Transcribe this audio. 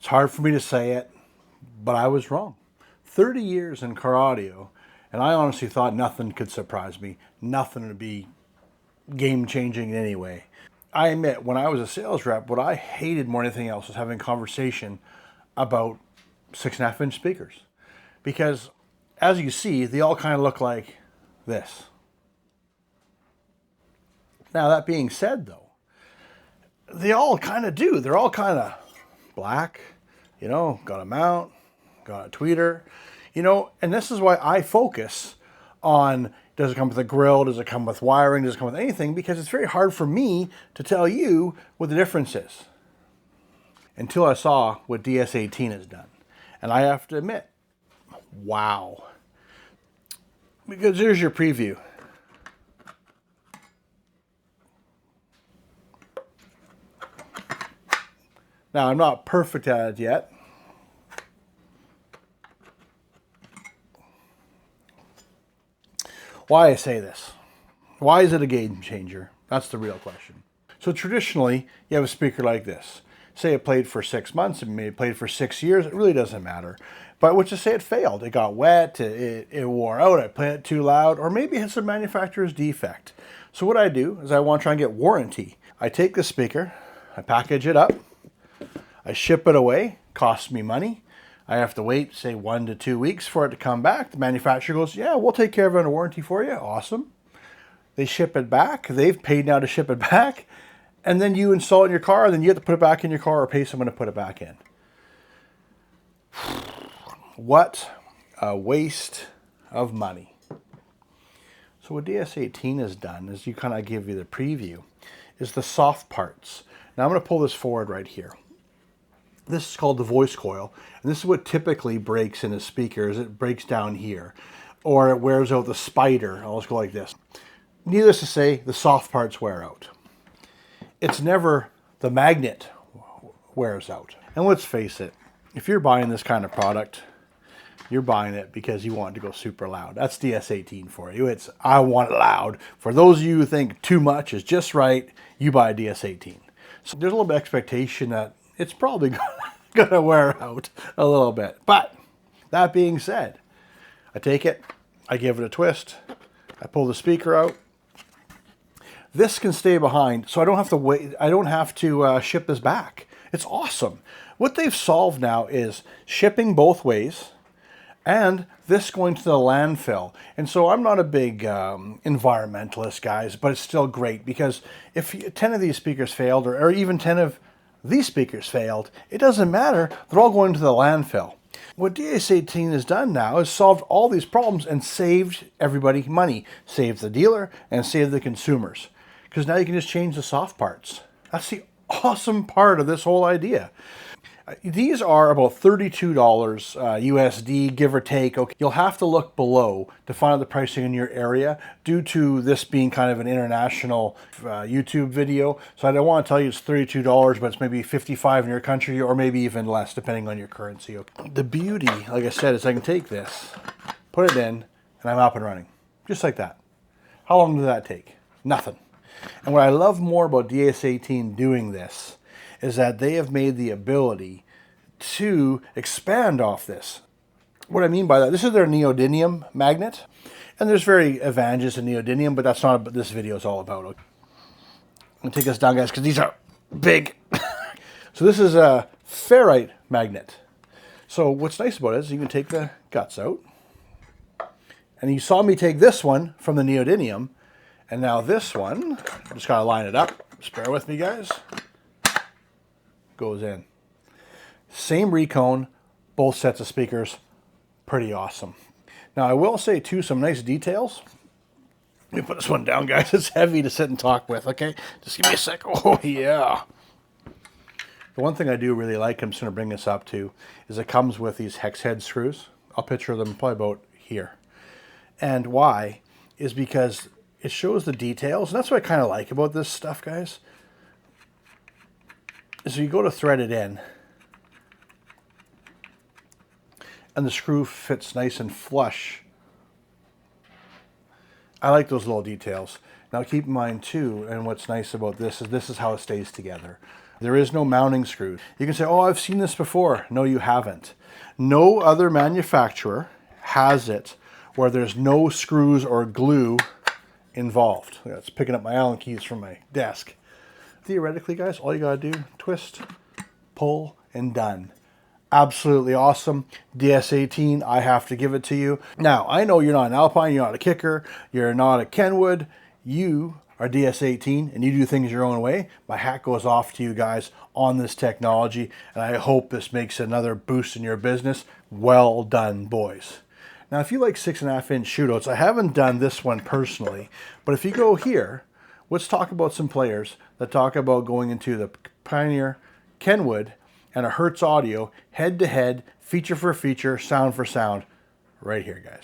It's hard for me to say it, but I was wrong. 30 years in car audio, and I honestly thought nothing could surprise me. Nothing would be game-changing in any way. I admit, when I was a sales rep, what I hated more than anything else was having a conversation about 6.5-inch speakers. Because, as you see, they all kind of look like this. Now, that being said, though, they all kind of do. They're all kind of black, you know, got a mount, got a tweeter, you know, and this is why I focus on, does it come with a grill, does it come with wiring, does it come with anything, because it's very hard for me to tell you what the difference is until I saw what DS18 has done. And I have to admit, wow. Because here's your preview. Now, I'm not perfect at it yet. Why I say this? Why is it a game changer? That's the real question. So traditionally, you have a speaker like this. Say it played for 6 months, it may have played for 6 years, it really doesn't matter. But let's just say it failed. It got wet, it wore out, I played it too loud, or maybe it's a manufacturer's defect. So what I do is I want to try and get warranty. I take the speaker, I package it up, I ship it away, costs me money. I have to wait, say 1 to 2 weeks for it to come back. The manufacturer goes, yeah, we'll take care of it under warranty for you. Awesome. They ship it back. They've paid now to ship it back. And then you install it in your car, and then you have to put it back in your car or pay someone to put it back in. What a waste of money. So what DS18 has done, is you kind of give you the preview, is the soft parts. Now I'm going to pull this forward right here. This is called the voice coil, and this is what typically breaks in a speaker, is it breaks down here, or it wears out the spider. I'll just go like this. Needless to say, the soft parts wear out. It's never the magnet wears out. And let's face it, if you're buying this kind of product, you're buying it because you want it to go super loud. That's DS18 for you. It's, I want it loud. For those of you who think too much is just right, you buy a DS18. So there's a little bit of expectation that it's probably going to wear out a little bit. But that being said, I take it, I give it a twist, I pull the speaker out. This can stay behind, so I don't have to wait. I don't have to ship this back. It's awesome. What they've solved now is shipping both ways, and this going to the landfill. And so I'm not a big environmentalist, guys, but it's still great, because if 10 of these speakers failed, or even 10 of these speakers failed, it doesn't matter. They're all going to the landfill. What DS18 has done now is solved all these problems and saved everybody money. Saved the dealer and saved the consumers. Because now you can just change the soft parts. That's the awesome part of this whole idea. These are about $32 USD, give or take. Okay, you'll have to look below to find out the pricing in your area, due to this being kind of an international YouTube video. So I don't want to tell you it's $32, but it's maybe $55 in your country, or maybe even less, depending on your currency. Okay. The beauty, like I said, is I can take this, put it in, and I'm up and running. Just like that. How long does that take? Nothing. And what I love more about DS18 doing this is that they have made the ability to expand off this. What I mean by that, this is their neodymium magnet, and there's very advantages in neodymium, but that's not what this video is all about. I'm gonna take this down, guys, because these are big. So this is a ferrite magnet. So what's nice about it is you can take the guts out, and you saw me take this one from the neodymium, and now this one, just gotta line it up. Just bear with me, guys. Goes in. Same Recone, both sets of speakers, pretty awesome. Now I will say too, some nice details. Let me put this one down, guys. It's heavy to sit and talk with, okay? Just give me a sec. Oh yeah. The one thing I do really like, I'm just gonna bring this up to, is it comes with these hex head screws. I'll picture them probably about here. And why is because it shows the details, and that's what I kind of like about this stuff, guys. So you go to thread it in, and the screw fits nice and flush. I like those little details. Now keep in mind too, and what's nice about this is how it stays together. There is no mounting screws. You can say, oh, I've seen this before. No, you haven't. No other manufacturer has it where there's no screws or glue involved. It's picking up my Allen keys from my desk. Theoretically, guys, all you gotta do, twist, pull, and done. Absolutely awesome. DS18, I have to give it to you. Now, I know you're not an Alpine, you're not a Kicker, you're not a Kenwood. You are DS18 and you do things your own way. My hat goes off to you guys on this technology, and I hope this makes another boost in your business. Well done, boys. Now, if you like 6.5-inch shootouts, I haven't done this one personally, but if you go here, let's talk about some players that talk about going into the Pioneer, Kenwood, and a Hertz Audio head-to-head, feature for feature, sound for sound, right here, guys.